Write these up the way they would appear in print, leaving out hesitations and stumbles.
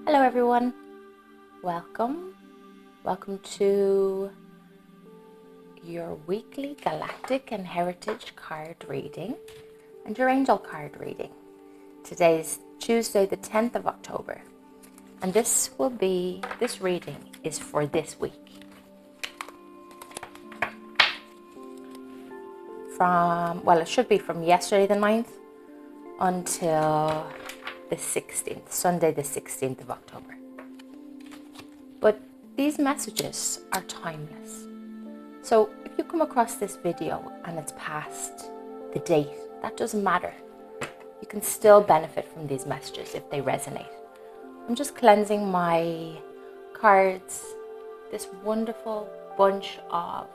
Hello everyone, welcome to your weekly Galactic and Heritage card reading and your Angel card reading. Today's Tuesday the 10th of October and this reading is for this week. It should be from yesterday the 9th until the 16th, Sunday the 16th of October. But these messages are timeless. So if you come across this video and it's past the date, that doesn't matter. You can still benefit from these messages if they resonate. I'm just cleansing my cards, this wonderful bunch of,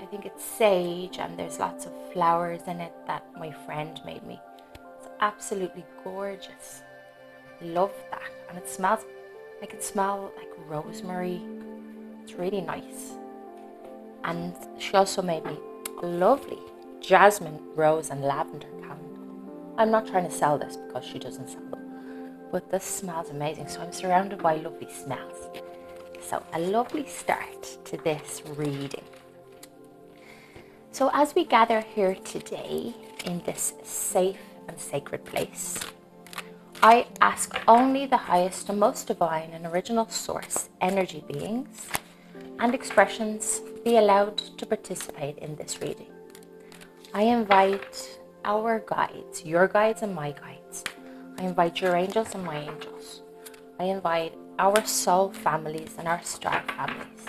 I think it's sage, and there's lots of flowers in it that my friend made me. Absolutely gorgeous. Love that. And it smells, I can smell like rosemary. It's really nice. And she also made me a lovely jasmine, rose and lavender candle. I'm not trying to sell this because she doesn't sell them, but this smells amazing. So I'm surrounded by lovely smells. So a lovely start to this reading. So as we gather here today in this safe and sacred place, I ask only the highest and most divine and original source energy beings and expressions be allowed to participate in this reading. I invite our guides, your guides and my guides. I invite your angels and my angels. I invite our soul families and our star families,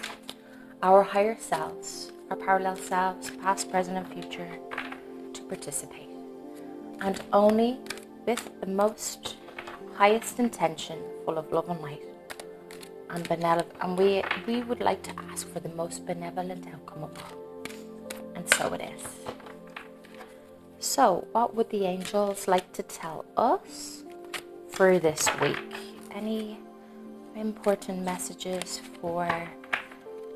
our higher selves, our parallel selves, past, present and future, to participate. And only with the most highest intention, full of love and light and benevolent, and we would like to ask for the most benevolent outcome of all. And so it is. So what would the angels like to tell us for this week? Any important messages for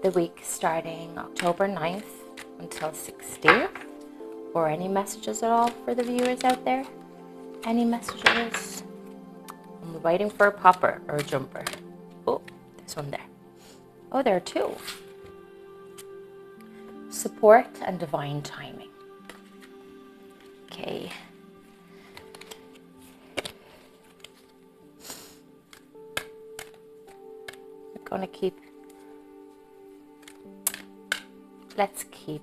the week starting October 9th until 16th? Or any messages at all for the viewers out there? Any messages? I'm waiting for a popper or a jumper. Oh, this one there. Oh, there are two. Support and divine timing. Okay. We're going to let's keep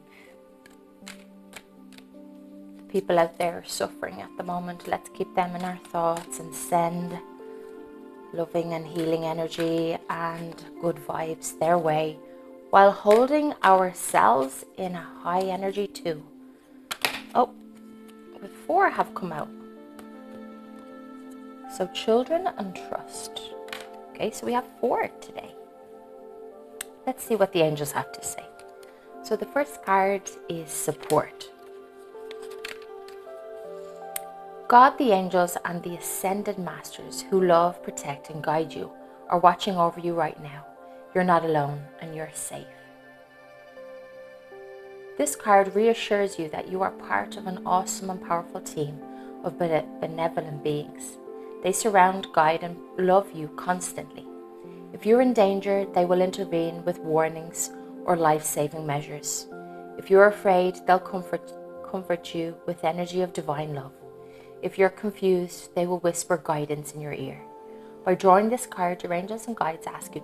people out there suffering at the moment. Let's keep them in our thoughts and send loving and healing energy and good vibes their way while holding ourselves in a high energy too. Oh, the 4 have come out. So children and trust. Okay, so we have 4 today. Let's see what the angels have to say. So the first card is support. God, the angels, and the ascended masters who love, protect, and guide you are watching over you right now. You're not alone and you're safe. This card reassures you that you are part of an awesome and powerful team of benevolent beings. They surround, guide, and love you constantly. If you're in danger, they will intervene with warnings or life-saving measures. If you're afraid, they'll comfort you with energy of divine love. If you're confused, they will whisper guidance in your ear. By drawing this card, your angels and guides ask you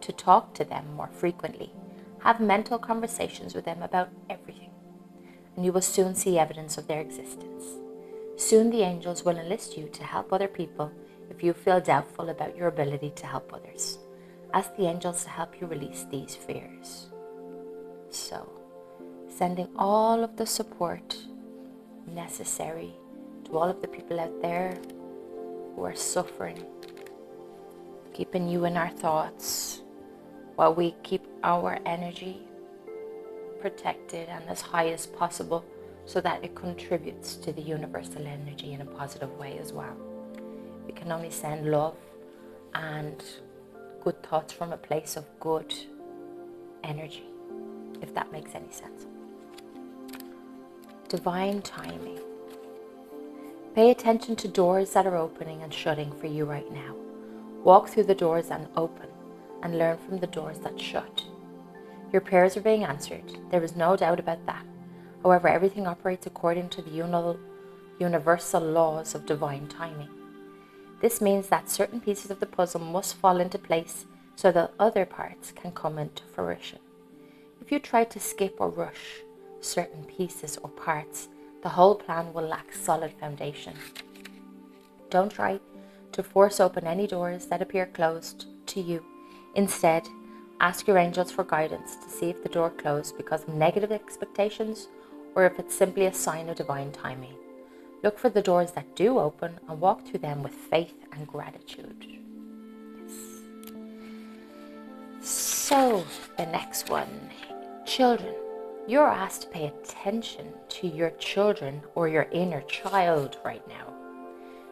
to talk to them more frequently. Have mental conversations with them about everything, and you will soon see evidence of their existence. Soon the angels will enlist you to help other people if you feel doubtful about your ability to help others. Ask the angels to help you release these fears. So, sending all of the support necessary to all of the people out there who are suffering, keeping you in our thoughts while we keep our energy protected and as high as possible so that it contributes to the universal energy in a positive way as well. We can only send love and good thoughts from a place of good energy, if that makes any sense. Divine timing. Pay attention to doors that are opening and shutting for you right now. Walk through the doors that open and learn from the doors that shut. Your prayers are being answered. There is no doubt about that. However, everything operates according to the universal laws of divine timing. This means that certain pieces of the puzzle must fall into place so that other parts can come into fruition. If you try to skip or rush certain pieces or parts, the whole plan will lack solid foundation. Don't try to force open any doors that appear closed to you. Instead, ask your angels for guidance to see if the door closed because of negative expectations or if it's simply a sign of divine timing. Look for the doors that do open and walk through them with faith and gratitude. Yes. So, the next one. Children. You're asked to pay attention to your children or your inner child right now.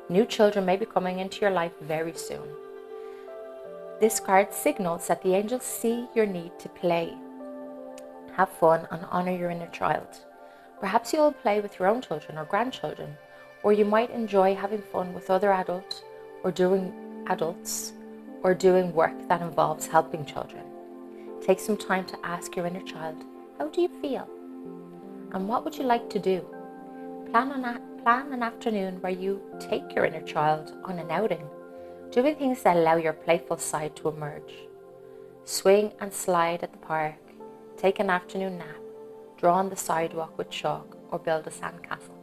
New children may be coming into your life very soon. This card signals that the angels see your need to play, have fun, and honor your inner child. Perhaps you'll play with your own children or grandchildren, or you might enjoy having fun with other adults or doing work that involves helping children. Take some time to ask your inner child, how do you feel? And what would you like to do? Plan an afternoon where you take your inner child on an outing, doing things that allow your playful side to emerge. Swing and slide at the park, take an afternoon nap, draw on the sidewalk with chalk, or build a sandcastle.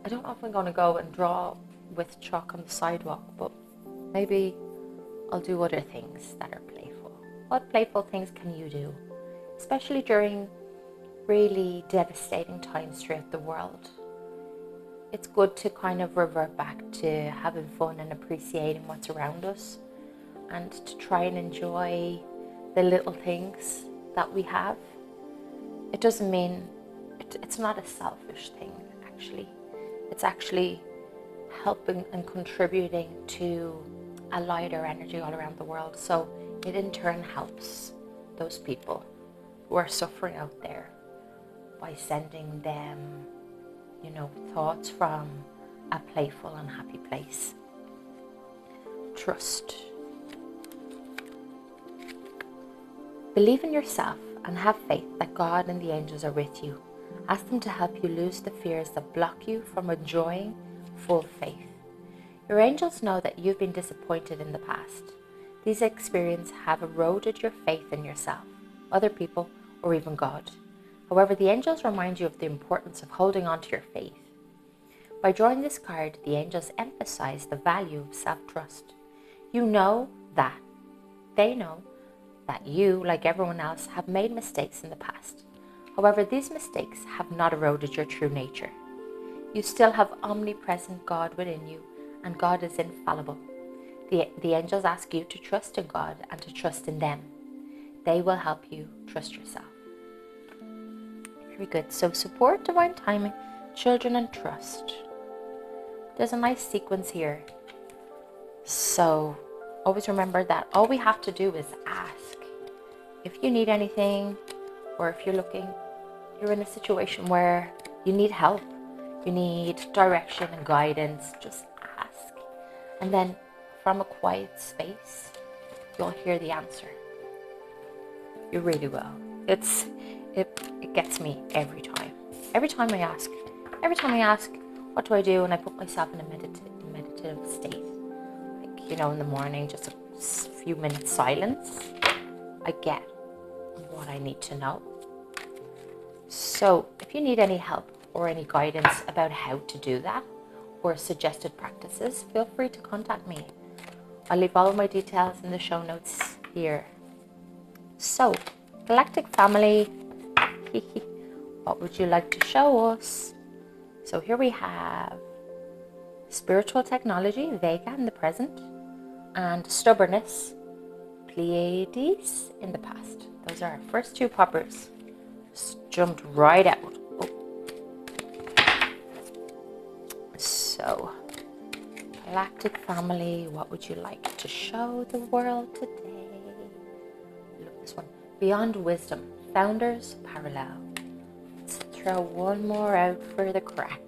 I don't know if I'm going to go and draw with chalk on the sidewalk, but maybe I'll do other things that are playful. What playful things can you do? Especially during really devastating times throughout the world. It's good to kind of revert back to having fun and appreciating what's around us and to try and enjoy the little things that we have. It doesn't mean, it's not a selfish thing actually. It's actually helping and contributing to a lighter energy all around the world. So it in turn helps those people who are suffering out there by sending them, thoughts from a playful and happy place. Trust. Believe in yourself and have faith that God and the angels are with you. Ask them to help you lose the fears that block you from enjoying full faith. Your angels know that you've been disappointed in the past. These experiences have eroded your faith in yourself, other people, or even God. However, the angels remind you of the importance of holding on to your faith. By drawing this card, the angels emphasize the value of self-trust. They know that you, like everyone else, have made mistakes in the past. However, these mistakes have not eroded your true nature. You still have omnipresent God within you, and God is infallible. The angels ask you to trust in God and to trust in them. They will help you trust yourself. Very good. So support, divine timing, children, and trust. There's a nice sequence here. So always remember that all we have to do is ask. If you need anything, or if you're in a situation where you need help, you need direction and guidance, just ask. And then from a quiet space, you'll hear the answer. You really will. It gets me every time. Every time I ask, what do I do? And I put myself in a meditative state. Like, in the morning, just a few minutes silence. I get what I need to know. So if you need any help or any guidance about how to do that or suggested practices, feel free to contact me. I'll leave all of my details in the show notes here. So, Galactic family, what would you like to show us? So here we have spiritual technology, Vega in the present, and stubbornness, Pleiades in the past. Those are our first two poppers. Just jumped right out. So, Galactic family, what would you like to show the world today? Look, this one. Beyond wisdom, founders parallel. Let's throw one more out for the crack.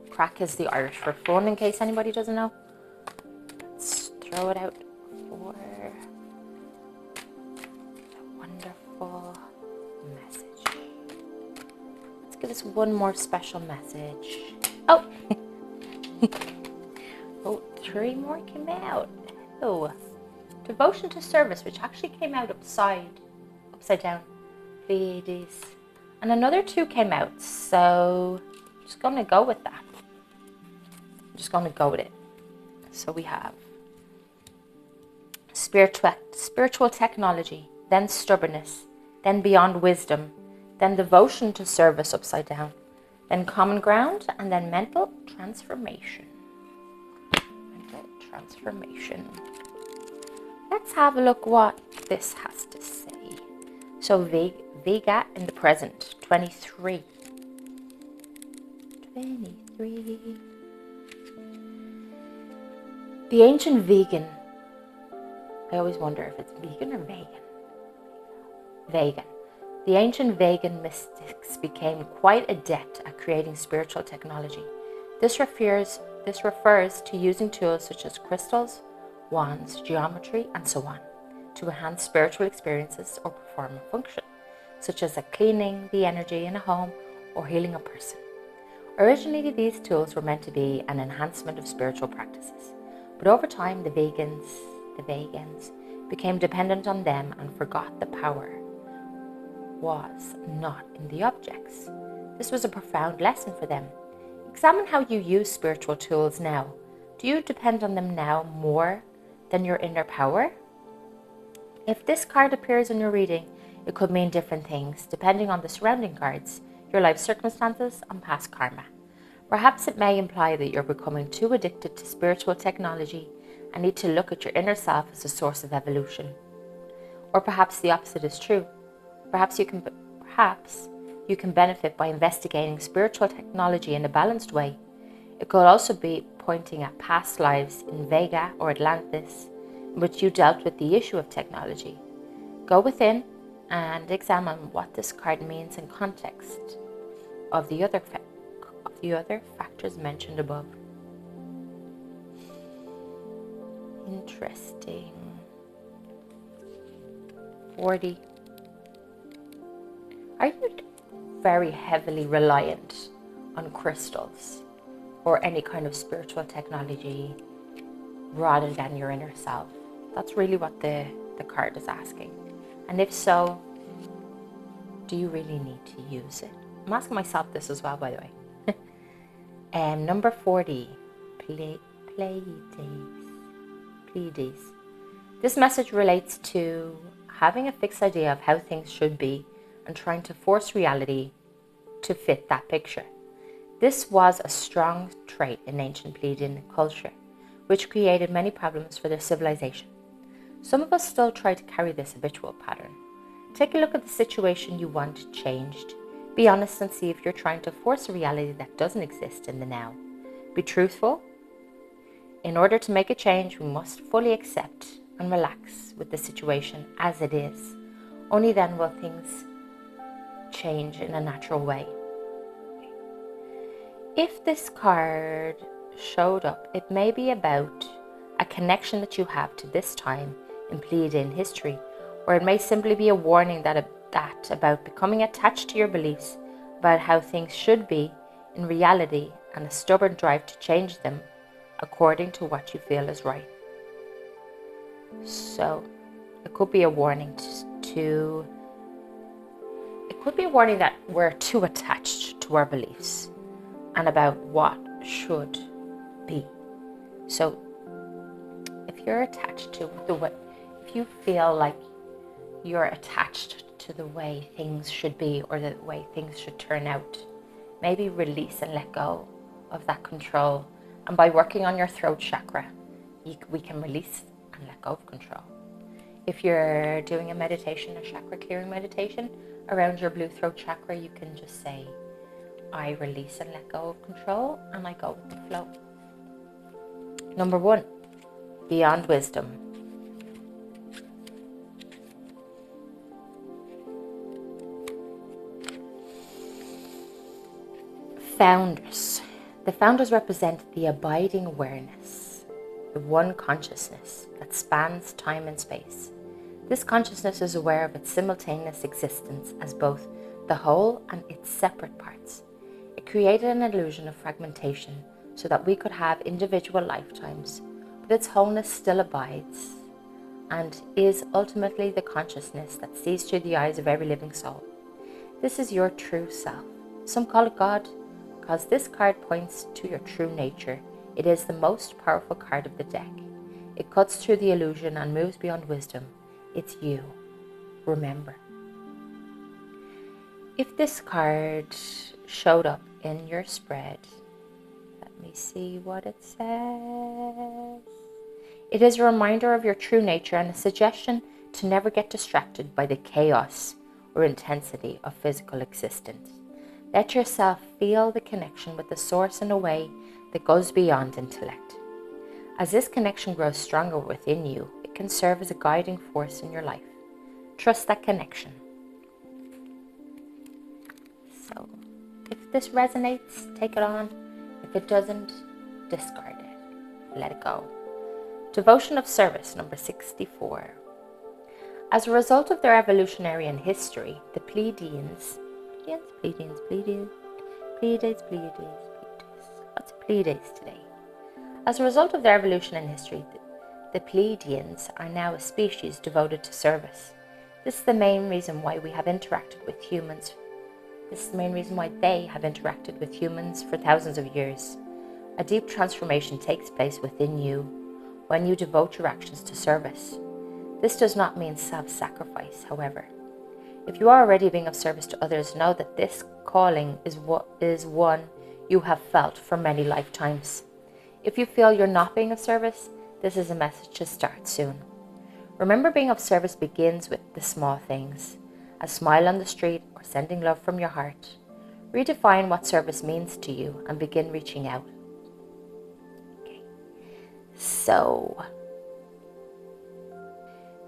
Crack is the Irish for fun, in case anybody doesn't know. throw it out for a wonderful message. Let's give us one more special message. Oh! Oh, 3 more came out. Oh, devotion to service, which actually came out upside down. Ladies. And another 2 came out, so I'm just going to go with that. I'm just going to go with it. So we have spiritual technology, then stubbornness, then beyond wisdom, then devotion to service upside down, then common ground, and then mental transformation. Let's have a look what this has to say. So Vega in the present, 23. The ancient vegan. I always wonder if it's vegan or vegan. Vegan. The ancient vegan mystics became quite adept at creating spiritual technology. This refers to using tools such as crystals, wands, geometry, and so on, to enhance spiritual experiences or perform a function, such as cleaning the energy in a home or healing a person. Originally, these tools were meant to be an enhancement of spiritual practices, but over time, the vegans became dependent on them and forgot the power was not in the objects. This was a profound lesson for them. Examine how you use spiritual tools now. Do you depend on them now more than your inner power? If this card appears in your reading, it could mean different things, depending on the surrounding cards, your life circumstances, and past karma. Perhaps it may imply that you're becoming too addicted to spiritual technology and need to look at your inner self as a source of evolution. Or perhaps the opposite is true. Perhaps you can benefit by investigating spiritual technology in a balanced way. It could also be pointing at past lives in Vega or Atlantis in which you dealt with the issue of technology. Go within and examine what this card means in context of the other factors mentioned above. Interesting. 40. Are you very heavily reliant on crystals or any kind of spiritual technology rather than your inner self? That's really what the card is asking. And if so, do you really need to use it? I'm asking myself this as well, by the way. Number 40, Pleiades. This message relates to having a fixed idea of how things should be and trying to force reality to fit that picture. This was a strong trait in ancient Pleiadian culture, which created many problems for their civilization. Some of us still try to carry this habitual pattern. Take a look at the situation you want changed. Be honest and see if you're trying to force a reality that doesn't exist in the now. Be truthful. In order to make a change, we must fully accept and relax with the situation as it is. Only then will things change in a natural way. If this card showed up, it may be about a connection that you have to this time in Pleiadian history, or it may simply be a warning that about becoming attached to your beliefs about how things should be in reality and a stubborn drive to change them according to what you feel is right. So it could be a warning that we're too attached to our beliefs and about what should be. So if you're attached to if you feel like you're attached to the way things should be or the way things should turn out, maybe release and let go of that control. And by working on your throat chakra, we can release and let go of control. If you're doing a meditation, a chakra clearing meditation around your blue throat chakra, you can just say, I release and let go of control, and I go with the flow. Number 1, beyond wisdom. Founders. The founders represent the abiding awareness the one consciousness that spans time and space. This consciousness is aware of its simultaneous existence as both the whole and its separate parts. It created an illusion of fragmentation so that we could have individual lifetimes, but its wholeness still abides and is ultimately the consciousness that sees through the eyes of every living soul. This is your true self. Some call it God, because this card points to your true nature. It is the most powerful card of the deck. It cuts through the illusion and moves beyond wisdom. It's you. Remember. If this card showed up in your spread, let me see what it says. It is a reminder of your true nature and a suggestion to never get distracted by the chaos or intensity of physical existence. Let yourself feel the connection with the source in a way that goes beyond intellect. As this connection grows stronger within you, it can serve as a guiding force in your life. Trust that connection. So, if this resonates, take it on. If it doesn't, discard it. Let it go. Devotion of Service, number 64. As a result of their evolutionary in history, the Pleiadians, lots of Pleiades today. As a result of their evolution in history, the Pleiadians are now a species devoted to service. This is the main reason why we have interacted with humans. This is the main reason why they have interacted with humans for thousands of years. A deep transformation takes place within you when you devote your actions to service. This does not mean self-sacrifice, however. If you are already being of service to others, know that this calling is one you have felt for many lifetimes. If you feel you're not being of service, this is a message to start soon. Remember, being of service begins with the small things. A smile on the street or sending love from your heart. Redefine what service means to you and begin reaching out. Okay. So,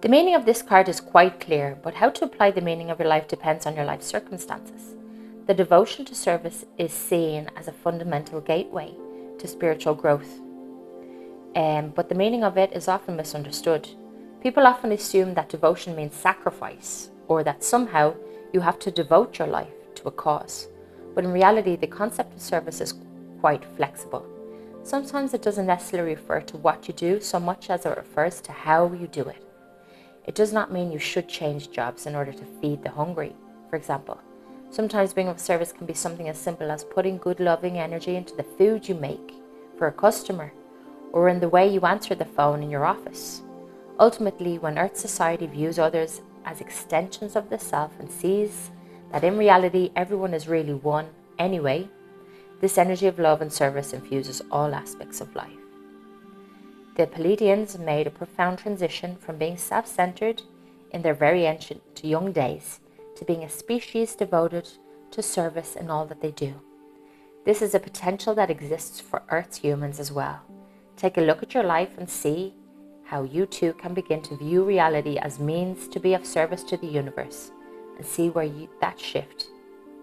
the meaning of this card is quite clear, but how to apply the meaning of your life depends on your life circumstances. The devotion to service is seen as a fundamental gateway to spiritual growth, but the meaning of it is often misunderstood. People often assume that devotion means sacrifice, or that somehow you have to devote your life to a cause. But in reality, the concept of service is quite flexible. Sometimes it doesn't necessarily refer to what you do so much as it refers to how you do it. It does not mean you should change jobs in order to feed the hungry, for example. Sometimes being of service can be something as simple as putting good loving energy into the food you make for a customer, or in the way you answer the phone in your office. Ultimately, when Earth society views others as extensions of the self and sees that in reality everyone is really one anyway, this energy of love and service infuses all aspects of life. The Pleiadians made a profound transition from being self-centered in their very ancient to young days to being a species devoted to service in all that they do. This is a potential that exists for Earth's humans as well. Take a look at your life and see how you too can begin to view reality as means to be of service to the universe, and see where that shift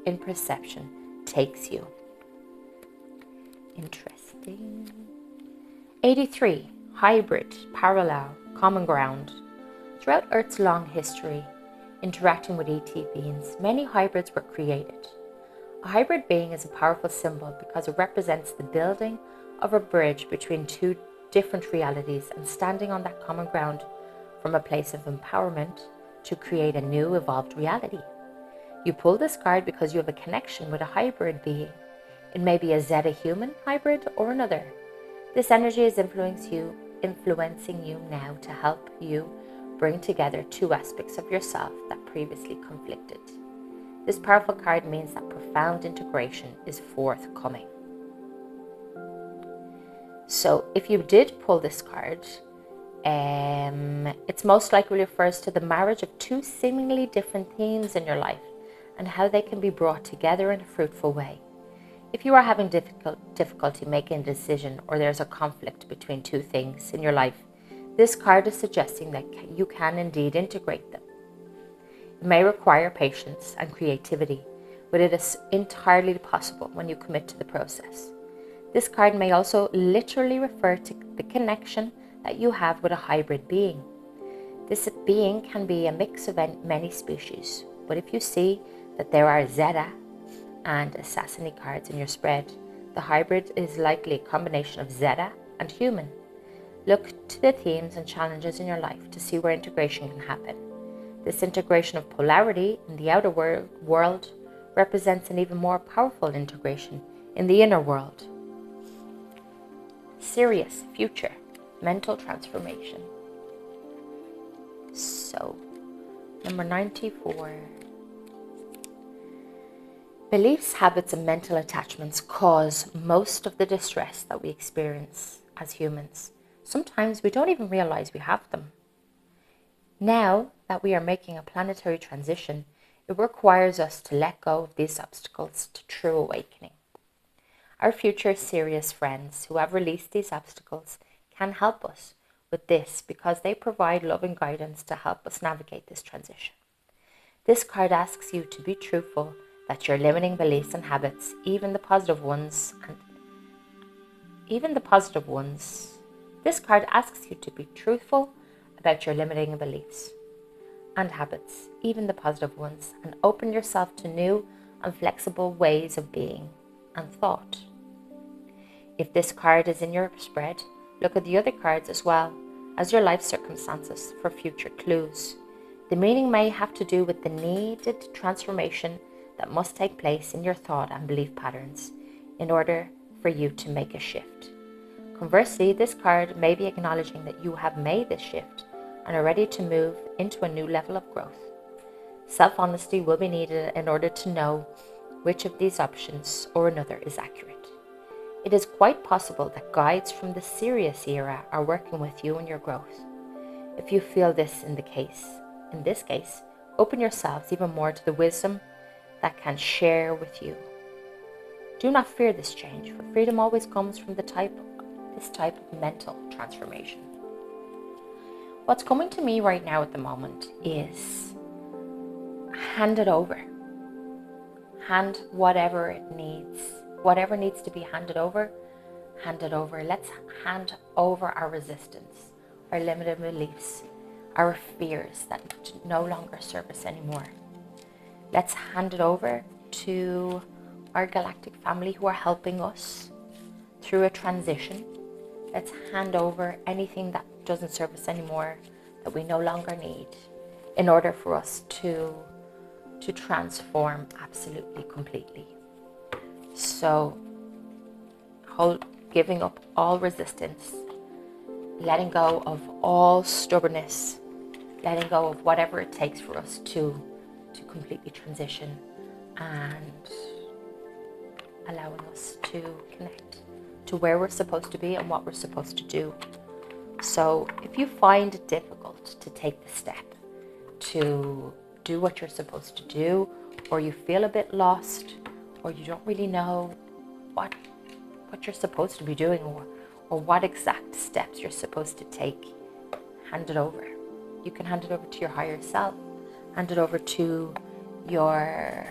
in perception takes you. Interesting. 83. Hybrid, parallel, common ground. Throughout Earth's long history, interacting with ET beings, many hybrids were created. A hybrid being is a powerful symbol because it represents the building of a bridge between two different realities and standing on that common ground from a place of empowerment to create a new evolved reality. You pull this card because you have a connection with a hybrid being. It may be a Zeta human hybrid or another. This energy is influencing you now to help you bring together two aspects of yourself that previously conflicted. This powerful card means that profound integration is forthcoming. So if you did pull this card, it's most likely refers to the marriage of two seemingly different themes in your life and how they can be brought together in a fruitful way. If you are having difficulty making a decision, or there's a conflict between two things in your life, this card is suggesting that you can indeed integrate them. It may require patience and creativity, but it is entirely possible when you commit to the process. This card may also literally refer to the connection that you have with a hybrid being. This being can be a mix of many species, but if you see that there are Zeta and Assassini cards in your spread, the hybrid is likely a combination of Zeta and human. Look to the themes and challenges in your life to see where integration can happen. This integration of polarity in the outer world represents an even more powerful integration in the inner world. Serious future mental transformation. So, number 94. Beliefs, habits, and mental attachments cause most of the distress that we experience as humans. Sometimes we don't even realize we have them. Now that we are making a planetary transition, it requires us to let go of these obstacles to true awakening. Our future serious friends who have released these obstacles can help us with this because they provide loving guidance to help us navigate this transition. This card asks you to be truthful that your limiting beliefs and habits, even the positive ones, this card asks you to be truthful about your limiting beliefs and habits, even the positive ones, and open yourself to new and flexible ways of being and thought. If this card is in your spread, look at the other cards as well as your life circumstances for future clues. The meaning may have to do with the needed transformation that must take place in your thought and belief patterns in order for you to make a shift. Conversely, this card may be acknowledging that you have made this shift and are ready to move into a new level of growth. Self-honesty will be needed in order to know which of these options or another is accurate. It is quite possible that guides from the serious era are working with you in your growth. If you feel this in this case, open yourselves even more to the wisdom that can share with you. Do not fear this change, for freedom always comes from this type of mental transformation. What's coming to me right now at the moment is hand it over. Hand whatever needs to be handed over, hand it over. Let's hand over our resistance, our limited beliefs, our fears that no longer serve us anymore. Let's hand it over to our galactic family who are helping us through a transition. Let's hand over anything that doesn't serve us anymore, that we no longer need, in order for us to transform absolutely, completely. So, giving up all resistance, letting go of all stubbornness, letting go of whatever it takes for us to completely transition, and allowing us to connect to where we're supposed to be and what we're supposed to do. So if you find it difficult to take the step to do what you're supposed to do, or you feel a bit lost, or you don't really know what you're supposed to be doing, or what exact steps you're supposed to take, hand it over. You can hand it over to your higher self, hand it over to your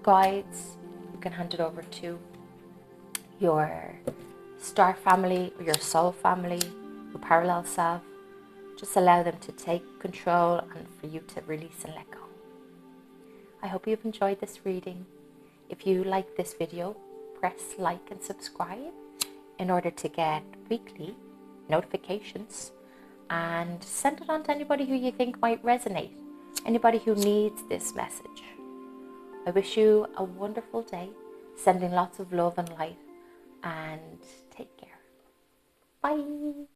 guides, you can hand it over to your star family or your soul family, your parallel self. Just allow them to take control and for you to release and let go. I hope you've enjoyed this reading. If you like this video, press like and subscribe in order to get weekly notifications, and send it on to anybody who you think might resonate, anybody who needs this message. I wish you a wonderful day, sending lots of love and light, and take care. Bye.